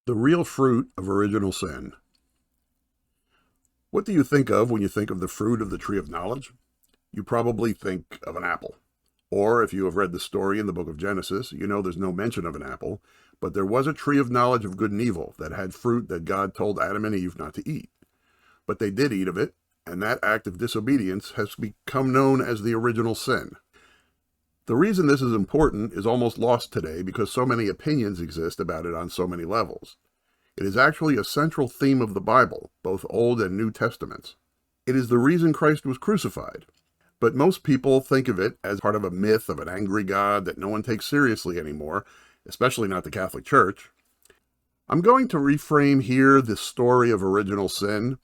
The real fruit of original sin. What do you think of when you think of the fruit of the tree of knowledge? You probably think of an apple. Or if you have read the story in the book of Genesis, you know there's no mention of an apple, but there was a tree of knowledge of good and evil that had fruit that God told Adam and Eve not to eat. But they did eat of it, and that act of disobedience has become known as the original sin. The reason this is important is almost lost today because so many opinions exist about it on so many levels. It is actually a central theme of the Bible, both Old and New Testaments. It is the reason Christ was crucified. But most people think of it as part of a myth of an angry God that no one takes seriously anymore, especially not the Catholic Church. I'm going to reframe here this story of original sin.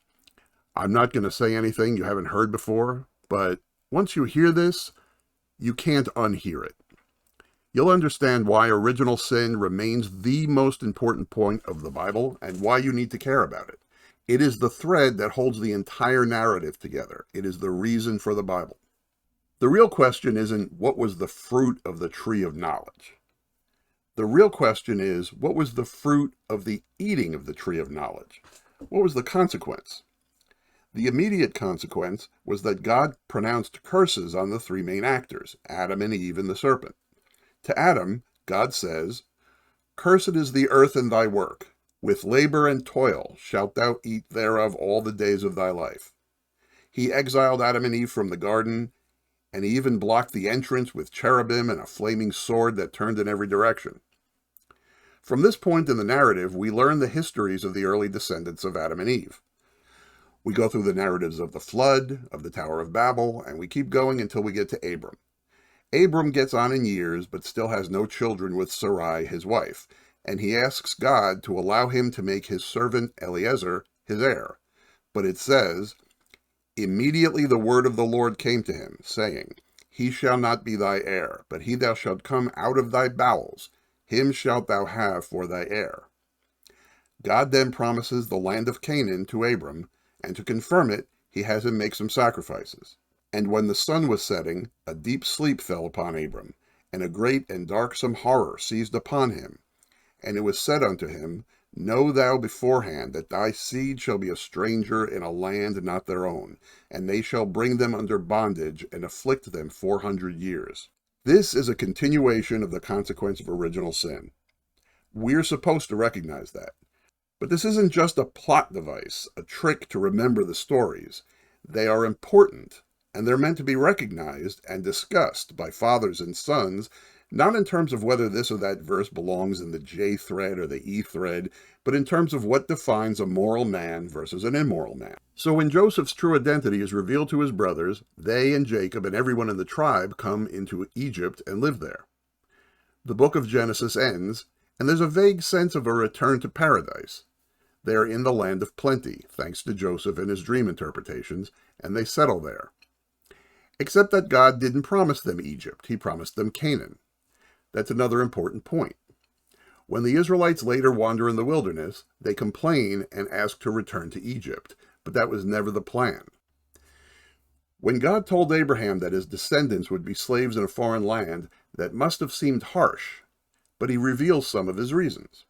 I'm not going to say anything you haven't heard before, but once you hear this, you can't unhear it. You'll understand why original sin remains the most important point of the Bible and why you need to care about it. It is the thread that holds the entire narrative together. It is the reason for the Bible. The real question isn't what was the fruit of the tree of knowledge. The real question is what was the fruit of the eating of the tree of knowledge? What was the consequence? The immediate consequence was that God pronounced curses on the three main actors, Adam and Eve and the serpent. To Adam, God says, "Cursed is the earth and thy work. With labor and toil shalt thou eat thereof all the days of thy life." He exiled Adam and Eve from the garden, and he even blocked the entrance with cherubim and a flaming sword that turned in every direction. From this point in the narrative, we learn the histories of the early descendants of Adam and Eve. We go through the narratives of the flood, of the Tower of Babel, and we keep going until we get to Abram. Abram gets on in years, but still has no children with Sarai, his wife, and he asks God to allow him to make his servant Eliezer his heir. But it says, "Immediately the word of the Lord came to him, saying, He shall not be thy heir, but he that shalt come out of thy bowels, him shalt thou have for thy heir." God then promises the land of Canaan to Abram, and to confirm it, he has him make some sacrifices. And when the sun was setting, a deep sleep fell upon Abram, and a great and darksome horror seized upon him. And it was said unto him, "Know thou beforehand that thy seed shall be a stranger in a land not their own, and they shall bring them under bondage, and afflict them 400 years. This is a continuation of the consequence of original sin. We're supposed to recognize that. But this isn't just a plot device, a trick to remember the stories. They are important, and they're meant to be recognized and discussed by fathers and sons, not in terms of whether this or that verse belongs in the J thread or the E thread, but in terms of what defines a moral man versus an immoral man. So when Joseph's true identity is revealed to his brothers, they and Jacob and everyone in the tribe come into Egypt and live there. The book of Genesis ends, and there's a vague sense of a return to paradise. They're in the land of plenty, thanks to Joseph and his dream interpretations, and they settle there. Except that God didn't promise them Egypt, he promised them Canaan. That's another important point. When the Israelites later wander in the wilderness, they complain and ask to return to Egypt, but that was never the plan. When God told Abraham that his descendants would be slaves in a foreign land, that must have seemed harsh, but he reveals some of his reasons.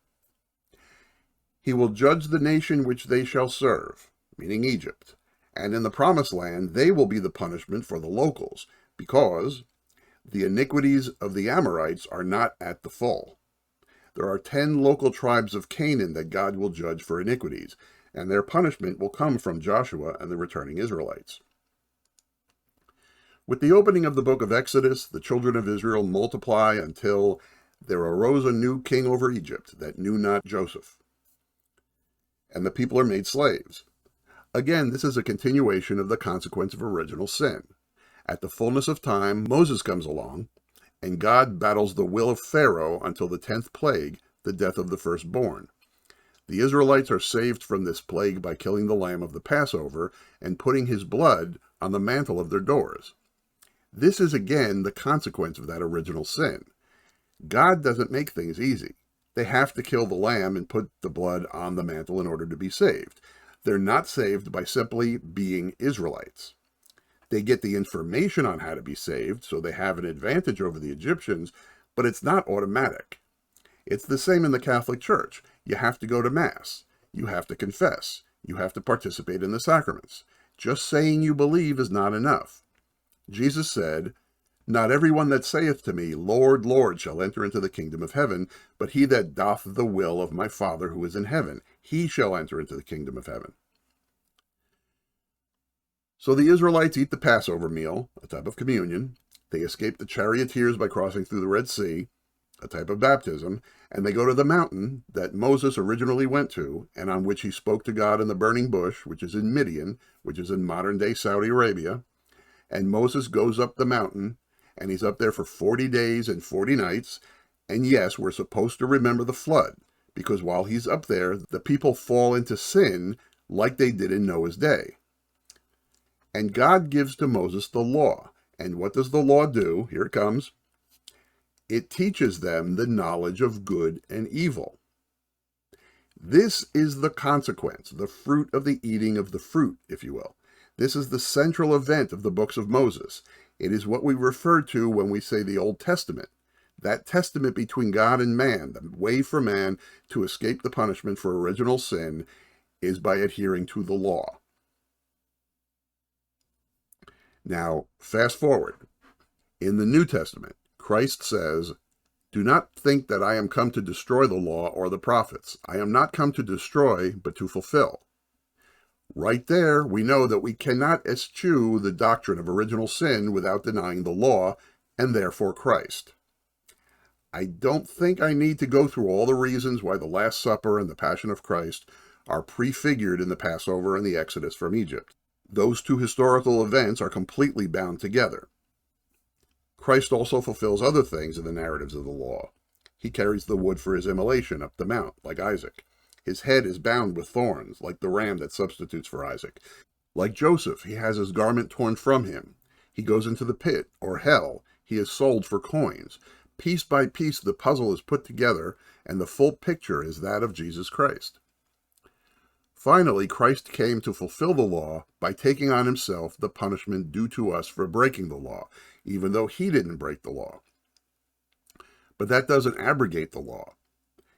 He will judge the nation which they shall serve, meaning Egypt, and in the promised land they will be the punishment for the locals, because the iniquities of the Amorites are not at the full. There are 10 local tribes of Canaan that God will judge for iniquities, and their punishment will come from Joshua and the returning Israelites. With the opening of the book of Exodus, the children of Israel multiply until there arose a new king over Egypt that knew not Joseph, and the people are made slaves. Again, this is a continuation of the consequence of original sin. At the fullness of time, Moses comes along, and God battles the will of Pharaoh until the 10th plague, the death of the firstborn. The Israelites are saved from this plague by killing the lamb of the Passover and putting his blood on the mantle of their doors. This is again the consequence of that original sin. God doesn't make things easy. They have to kill the lamb and put the blood on the mantle in order to be saved. They're not saved by simply being Israelites. They get the information on how to be saved, so they have an advantage over the Egyptians, but it's not automatic. It's the same in the Catholic Church. You have to go to Mass. You have to confess. You have to participate in the sacraments. Just saying you believe is not enough. Jesus said, "Not everyone that saith to me, Lord, Lord, shall enter into the kingdom of heaven, but he that doth the will of my Father who is in heaven, he shall enter into the kingdom of heaven." So the Israelites eat the Passover meal, a type of communion. They escape the charioteers by crossing through the Red Sea, a type of baptism, and they go to the mountain that Moses originally went to, and on which he spoke to God in the burning bush, which is in Midian, which is in modern-day Saudi Arabia. And Moses goes up the mountain, and he's up there for 40 days and 40 nights. And yes, we're supposed to remember the flood, because while he's up there, the people fall into sin like they did in Noah's day. And God gives to Moses the law. And what does the law do? Here it comes. It teaches them the knowledge of good and evil. This is the consequence, the fruit of the eating of the fruit, if you will. This is the central event of the books of Moses. It is what we refer to when we say the Old Testament. That testament between God and man, the way for man to escape the punishment for original sin, is by adhering to the law. Now, fast forward. In the New Testament, Christ says, "Do not think that I am come to destroy the law or the prophets. I am not come to destroy, but to fulfill." Right there, we know that we cannot eschew the doctrine of original sin without denying the law, and therefore Christ. I don't think I need to go through all the reasons why the Last Supper and the Passion of Christ are prefigured in the Passover and the Exodus from Egypt. Those two historical events are completely bound together. Christ also fulfills other things in the narratives of the law. He carries the wood for his immolation up the mount, like Isaac. His head is bound with thorns, like the ram that substitutes for Isaac. Like Joseph, he has his garment torn from him. He goes into the pit, or hell. He is sold for coins. Piece by piece, the puzzle is put together, and the full picture is that of Jesus Christ. Finally, Christ came to fulfill the law by taking on himself the punishment due to us for breaking the law, even though he didn't break the law. But that doesn't abrogate the law.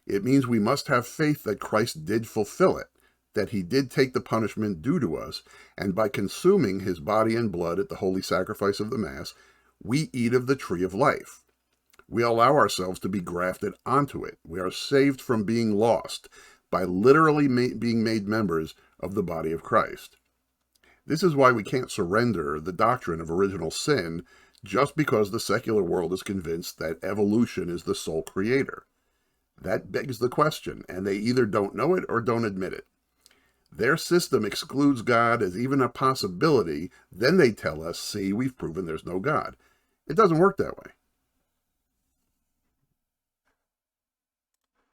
It means we must have faith that Christ did fulfill it, that he did take the punishment due to us, and by consuming his body and blood at the holy sacrifice of the Mass, we eat of the tree of life. We allow ourselves to be grafted onto it. We are saved from being lost by literally being made members of the body of Christ. This is why we can't surrender the doctrine of original sin just because the secular world is convinced that evolution is the sole creator. That begs the question, and they either don't know it or don't admit it. Their system excludes God as even a possibility, then they tell us, see, we've proven there's no God. It doesn't work that way.